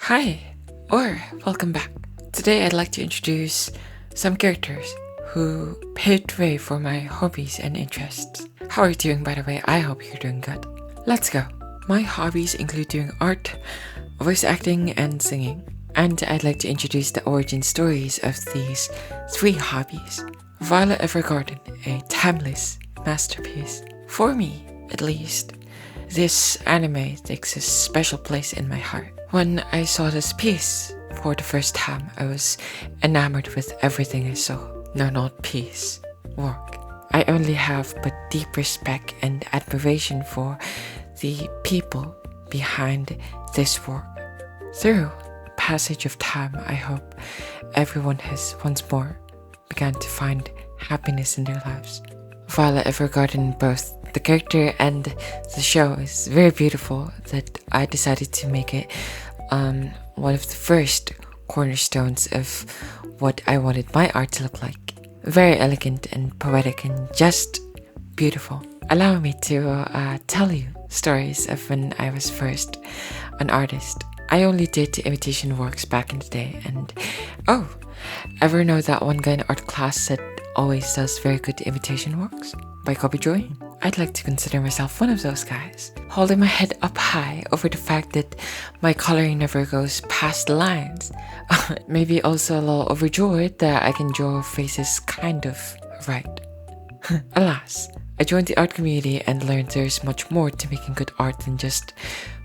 Hi, or welcome back. Today I'd like to introduce some characters who paved the way for my hobbies and interests. How are you doing, by the way? I hope you're doing good. Let's go. My hobbies include doing art, voice acting, and singing. And I'd like to introduce the origin stories of these three hobbies. Violet Evergarden, a timeless masterpiece. For me, at least, this anime takes a special place in my heart. When I saw this piece for the first time, I was enamored with everything I saw. No, not piece. Work. I only have but deep respect and admiration for the people behind this work. Through passage of time, I hope everyone has once more begun to find happiness in their lives. Violet Evergarden, both the character and the show, is very beautiful that I decided to make it one of the first cornerstones of what I wanted my art to look like. Very elegant and poetic and just beautiful. Allow me to tell you stories of when I was first an artist. I only did imitation works back in the day, and ever know that one guy in art class that always does very good imitation works by copy drawing? I'd like to consider myself one of those guys, holding my head up high over the fact that my coloring never goes past the lines. Maybe also a little overjoyed that I can draw faces kind of right. Alas, I joined the art community and learned there's much more to making good art than just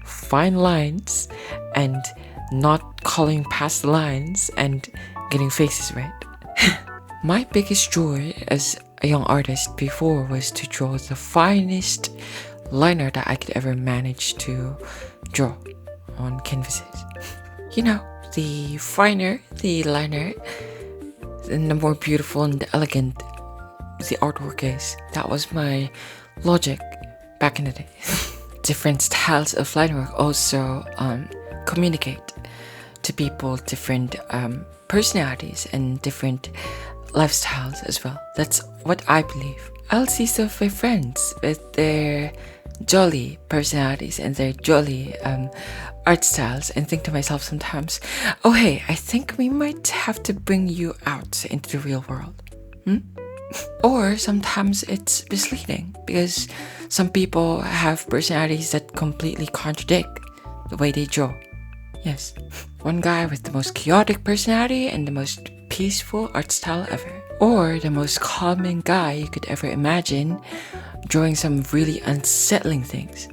fine lines and not coloring past the lines and getting faces right. My biggest joy as a young artist before was to draw the finest liner that I could ever manage to draw on canvases. You know, the finer the liner, and the more beautiful and elegant the artwork is. That was my logic back in the day. Different styles of line work also communicate to people different personalities and different lifestyles as well. That's what I believe. I'll see some of my friends with their jolly personalities and their jolly art styles and think to myself sometimes, oh hey, I think we might have to bring you out into the real world. Or sometimes it's misleading because some people have personalities that completely contradict the way they draw. Yes, one guy with the most chaotic personality and the most peaceful art style ever. Or the most calming guy you could ever imagine, drawing some really unsettling things.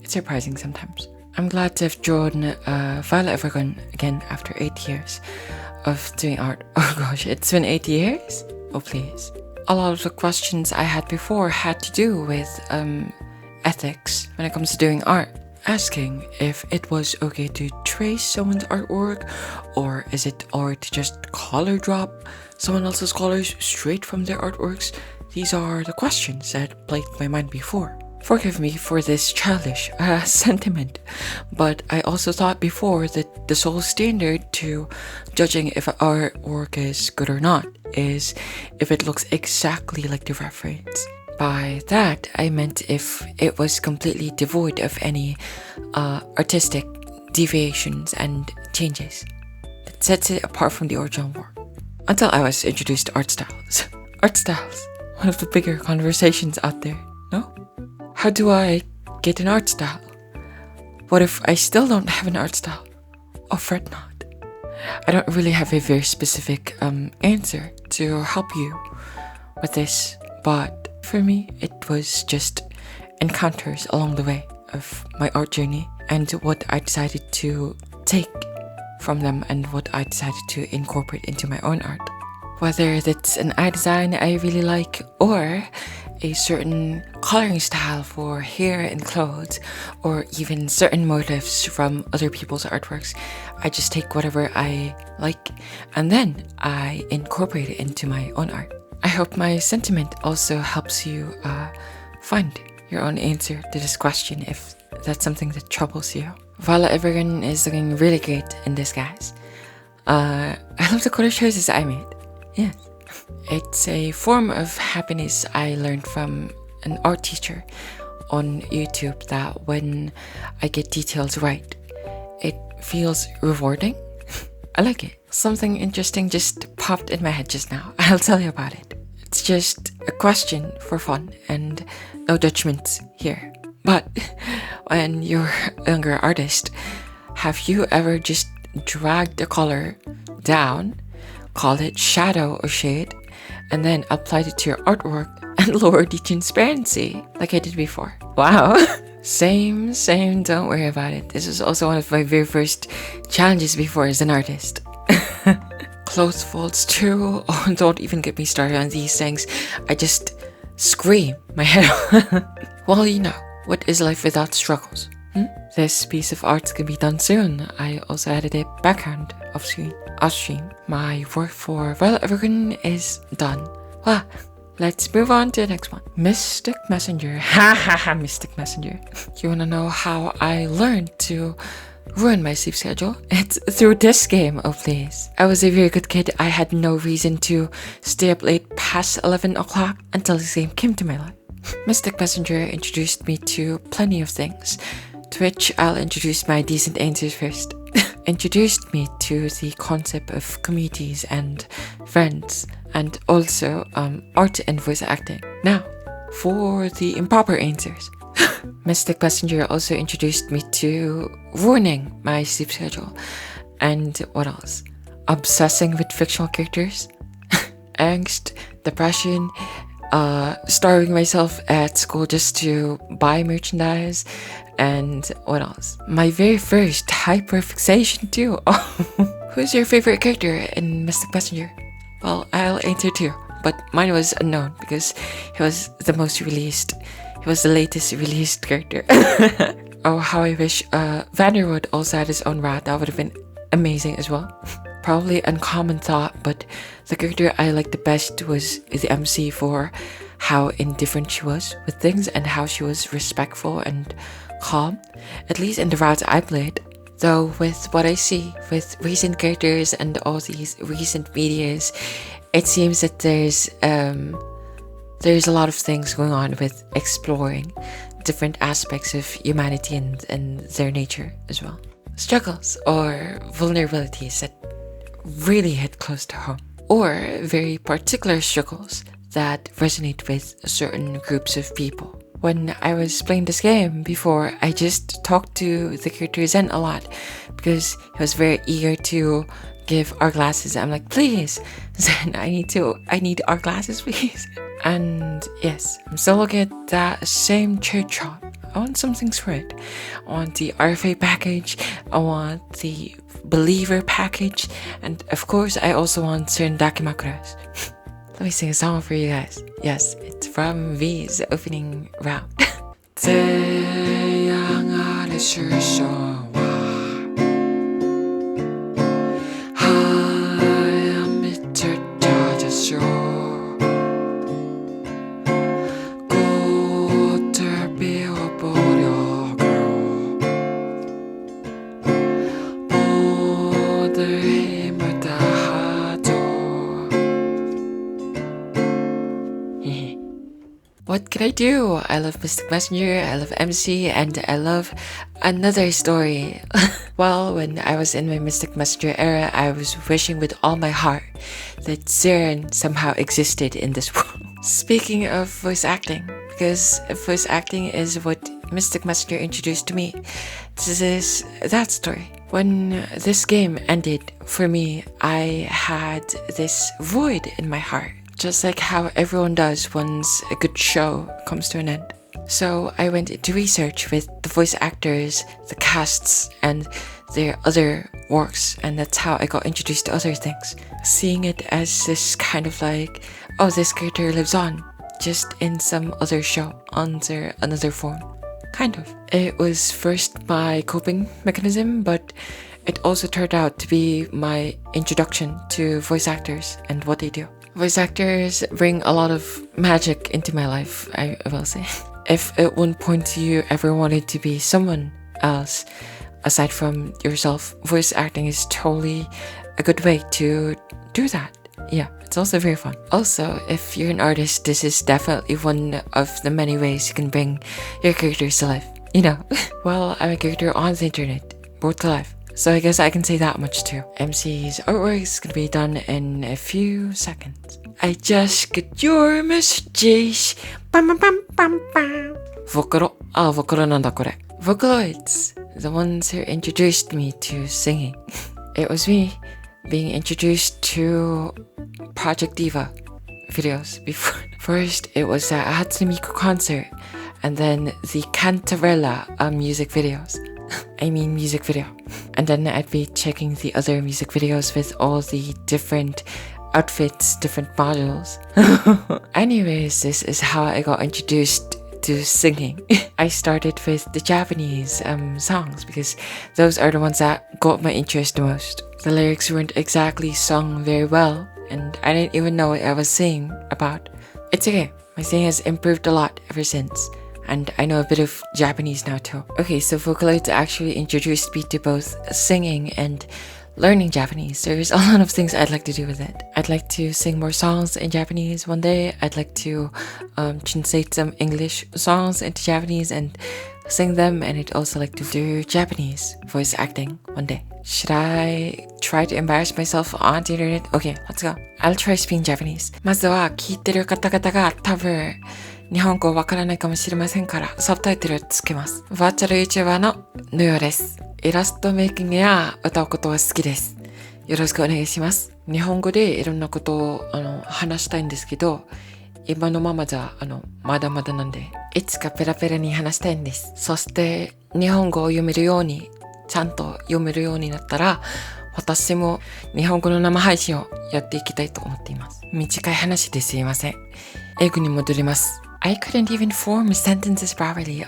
It's surprising sometimes. I'm glad to have drawn Violet Evergarden again after 8 years of doing art. Oh gosh, it's been 8 years? Oh please. A lot of the questions I had before had to do with ethics when it comes to doing art. Asking if it was okay to trace someone's artwork, or is it alright to just color drop someone else's colors straight from their artworks. These are the questions that plagued my mind before. Forgive me for this childish sentiment, but I also thought before that the sole standard to judging if an artwork is good or not is if it looks exactly like the reference. By that, I meant if it was completely devoid of any artistic deviations and changes that sets it apart from the original work. Until I was introduced to art styles. Art styles, one of the bigger conversations out there, no? How do I get an art style? What if I still don't have an art style? Oh, fret not. I don't really have a very specific answer to help you with this, but for me, it was just encounters along the way of my art journey and what I decided to take from them and what I decided to incorporate into my own art. Whether that's an eye design I really like or a certain coloring style for hair and clothes or even certain motifs from other people's artworks, I just take whatever I like and then I incorporate it into my own art. I hope my sentiment also helps you find your own answer to this question if that's something that troubles you. Violet Evergarden is looking really great in this, guys. I love the color choices I made. Yes. It's a form of happiness I learned from an art teacher on YouTube that when I get details right, it feels rewarding. I like it. Something interesting just popped in my head just now. I'll tell you about it. It's just a question for fun and no judgments here. But when you're a younger artist, have you ever just dragged the color down, call it shadow or shade, and then applied it to your artwork and lowered the transparency like I did before? Wow. Same, don't worry about it. This was also one of my very first challenges before as an artist. Clothes folds too. Oh, don't even get me started on these things. I just scream my head off. Well, you know, what is life without struggles? This piece of art can be done soon. I also added a background off stream. My work for Violet Evergreen is done. Well, let's move on to the next one. Mystic Messenger. Mystic Messenger. You wanna know how I learned to ruin my sleep schedule? It's through this game, oh please. I was a very good kid. I had no reason to stay up late past 11 o'clock until this game came to my life. Mystic Messenger introduced me to plenty of things, to which I'll introduce my decent answers first. Introduced me to the concept of communities and friends, and also art and voice acting. Now, for the improper answers. Mystic Messenger also introduced me to ruining my sleep schedule. And what else? Obsessing with fictional characters. Angst, depression, starving myself at school just to buy merchandise. And what else? My very first hyperfixation too. Who's your favorite character in Mystic Messenger? Well, I'll answer too, but mine was unknown because he was the most released. He was the latest released character. Oh, how I wish Vanderwood also had his own rat. That would have been amazing as well. Probably uncommon thought, but the character I liked the best was the MC for how indifferent she was with things and how she was respectful and calm, at least in the routes I played. Though with what I see with recent characters and all these recent medias, it seems that there's a lot of things going on with exploring different aspects of humanity and their nature as well. Struggles or vulnerabilities that really hit close to home, or very particular struggles that resonate with certain groups of people. When I was playing this game before, I just talked to the character Zen a lot because he was very eager to give our glasses. I'm like, please, Zen, I need our glasses, please. And yes, I'm still looking at that same church shop. I want some things for it. I want the RFA package, I want the Believer package, and of course I also want certain Dakimakuras. Let me sing a song for you guys. Yes, it's from V's opening round. 태양 아래 쉴서와 하얀 빛을 찾았어 꽃을 피워보려고 모두 힘을 다하죠. What can I do? I love Mystic Messenger, I love MC, and I love another story. Well, when I was in my Mystic Messenger era, I was wishing with all my heart that Ziren somehow existed in this world. Speaking of voice acting, because voice acting is what Mystic Messenger introduced to me, this is that story. When this game ended, for me, I had this void in my heart. Just like how everyone does once a good show comes to an end. So I went into research with the voice actors, the casts, and their other works, and that's how I got introduced to other things. Seeing it as this kind of like, oh, this character lives on, just in some other show, under another form. Kind of. It was first my coping mechanism, but it also turned out to be my introduction to voice actors and what they do. Voice actors bring a lot of magic into my life, I will say. If at one point you ever wanted to be someone else aside from yourself, voice acting is totally a good way to do that. Yeah, it's also very fun. Also, if you're an artist, this is definitely one of the many ways you can bring your characters to life. You know, well, I'm a character on the internet, brought to life. So I guess I can say that much too. MC's artwork is gonna be done in a few seconds. I just got your message. Bam, bam, bam, bam, bam. Vocalo. Vocalo なんだこれ. Vocaloids, the ones who introduced me to singing. It was me being introduced to Project Diva videos before. First, it was a Hatsune Miku concert, and then the Cantarella music videos. Music video. And then I'd be checking the other music videos with all the different outfits, different modules. Anyways, this is how I got introduced to singing. I started with the Japanese songs because those are the ones that got my interest the most. The lyrics weren't exactly sung very well, and I didn't even know what I was singing about. It's okay. My singing has improved a lot ever since. And I know a bit of Japanese now too. Okay, so Vocaloids actually introduced me to both singing and learning Japanese. There's a lot of things I'd like to do with it. I'd like to sing more songs in Japanese one day. I'd like to translate some English songs into Japanese and sing them. And I'd also like to do Japanese voice acting one day. Should I try to embarrass myself on the internet? Okay, let's go. I'll try speaking Japanese. まずは聞いてる方々が多分日本語わからないかもしれませんからサブタイトルをつけます。バーチャル YouTuber のNuyohです。イラストメイキングや歌うことは好きです。よろしくお願いします。日本語でいろんなことを話したいんですけど、今のままじゃまだまだなんで、いつかペラペラに話したいんです。そして日本語を読めるように、ちゃんと読めるようになったら、私も日本語の生配信をやっていきたいと思っています。短い話ですいません。英語に戻ります。I couldn't even form sentences properly.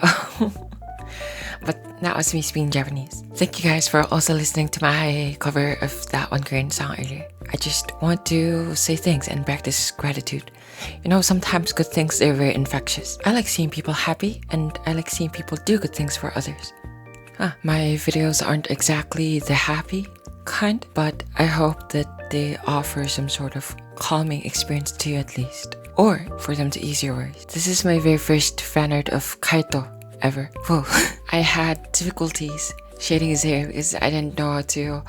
But that was me speaking Japanese. Thank you guys for also listening to my cover of that one Korean song earlier. I just want to say thanks and practice gratitude. You know, sometimes good things are very infectious. I like seeing people happy and I like seeing people do good things for others. My videos aren't exactly the happy kind, but I hope that they offer some sort of calming experience to you at least. Or for them to ease your worries. This is my very first fan art of Kaito ever. Whoa. I had difficulties shading his hair because I didn't know how to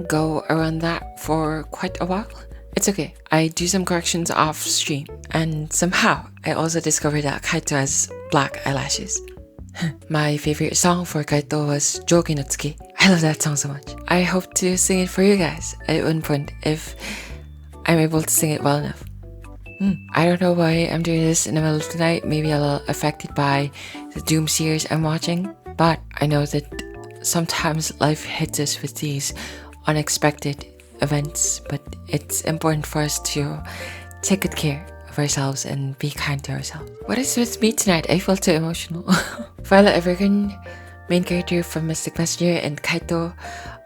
go around that for quite a while. It's okay. I do some corrections off stream. And somehow I also discovered that Kaito has black eyelashes. My favorite song for Kaito was Jogi no Tsuki. I love that song so much. I hope to sing it for you guys at one point if I'm able to sing it well enough. I don't know why I'm doing this in the middle of the night. Maybe a little affected by the Doom series I'm watching. But I know that sometimes life hits us with these unexpected events. But it's important for us to take good care of ourselves and be kind to ourselves. What is with me tonight? I feel too emotional. Violet Evergreen, main character from Mystic Messenger, and Kaito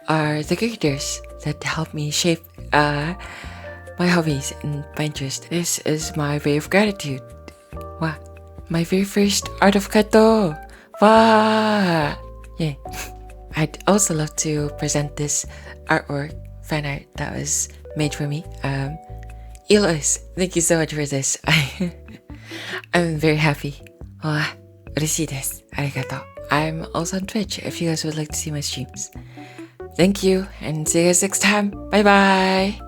are the characters that help me shape my hobbies and my interest. This is my way of gratitude. Wow. My very first art of Kaito. Wow. Yeah. I'd also love to present this artwork, fan art that was made for me. Eloise, thank you so much for this. I'm very happy. Wow. 嬉しいです。ありがとう. I'm also on Twitch if you guys would like to see my streams. Thank you and see you guys next time. Bye bye.